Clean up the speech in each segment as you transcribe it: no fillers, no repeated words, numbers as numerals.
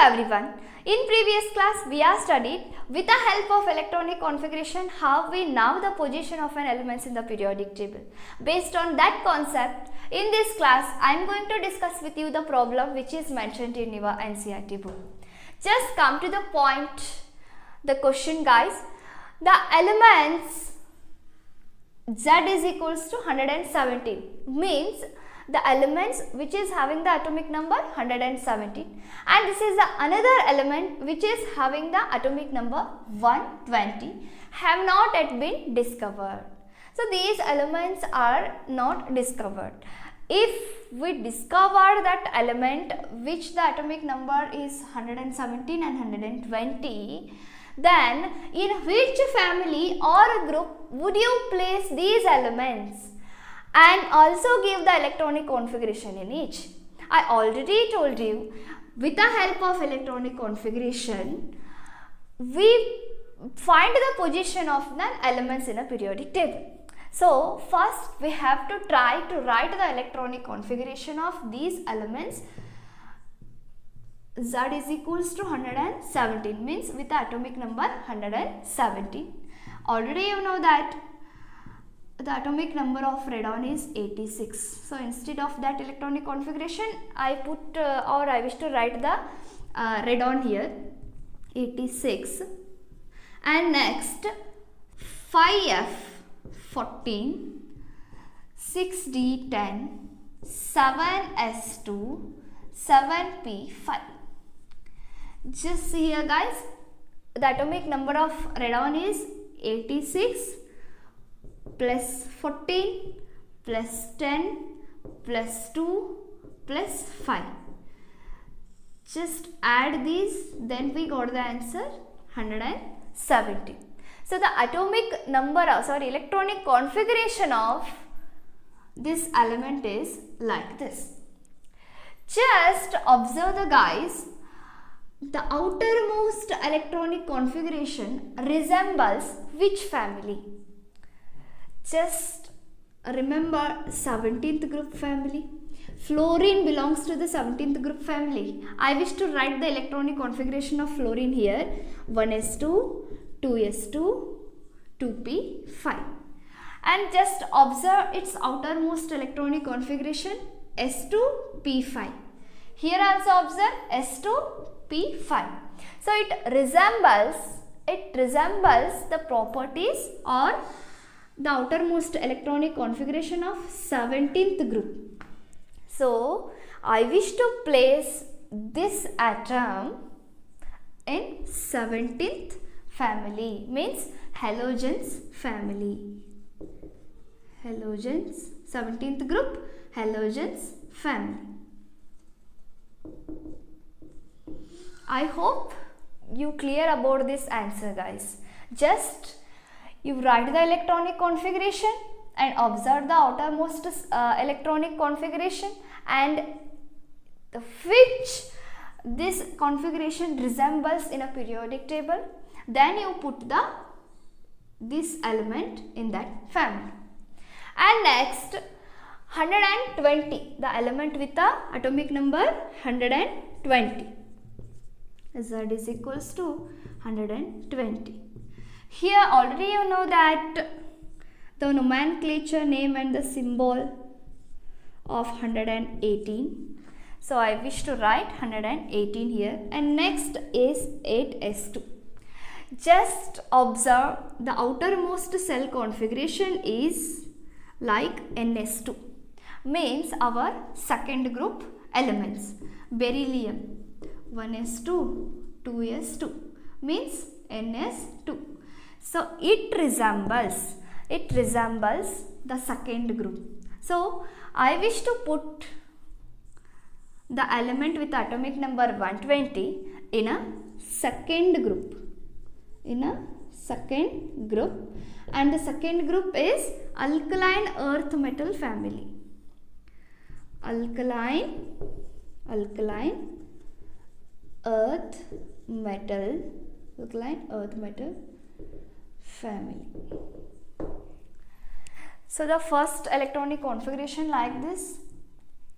everyone. In previous class we have studied with the help of electronic configuration how we know the position of an elements in the periodic table. Based on that concept, in this class I am going to discuss with you the problem which is mentioned in your NCERT book. Just come to the point, the question guys. The elements Z is equals to 117 means the elements which is having the atomic number 117, and this is the another element which is having the atomic number 120 have not yet been discovered. So these elements are not discovered. If we discover that element which the atomic number is 117 and 120, then in which family or group would you place these elements and also give the electronic configuration in each? I already told you, with the help of electronic configuration we find the position of the elements in a periodic table. So first we have to try to write the electronic configuration of these elements. Z is equals to 117 means with the atomic number 117. Already you know that the atomic number of radon is 86. So instead of that electronic configuration I put or I wish to write the radon here 86, and next 5F14, 6D10, 7S2, 7P5. Just see here guys, the atomic number of radon is 86 plus 14 plus 10 plus 2 plus 5. Just add these, then we got the answer 170. So the atomic number, electronic configuration of this element is like this. Just observe the guys, the outermost electronic configuration resembles which family? Just remember 17th group family. Fluorine belongs to the 17th group family. I wish to write the electronic configuration of fluorine here, 1s2, 2s2, 2p5. And just observe its outermost electronic configuration, s2p5. Here also observe s2p5. So it resembles the properties or the outermost electronic configuration of 17th group. So I wish to place this atom in 17th family, means halogens family. Halogens, 17th group, halogens family. I hope you clear about this answer guys. Just you write the electronic configuration and observe the outermost electronic configuration and which this configuration resembles in a periodic table. Then you put this element in that family. And next 120, the element with the atomic number 120. Z is equals to 120. Here already you know that the nomenclature name and the symbol of 118. So I wish to write 118 here, and next is 8s2. Just observe the outermost cell configuration is like ns2, means our second group elements. Beryllium 1s2, 2s2 means ns2. So it resembles the second group. So I wish to put the element with atomic number 120 in a second group. And the second group is alkaline earth metal family. Alkaline earth metal family. So the first electronic configuration like this,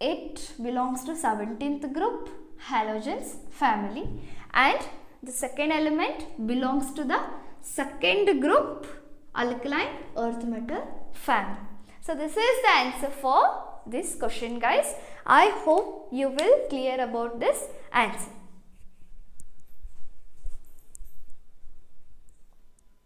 it belongs to 17th group, halogens family, and the second element belongs to the second group alkaline earth metal family. So this is the answer for this question, guys. I hope you will clear about this answer.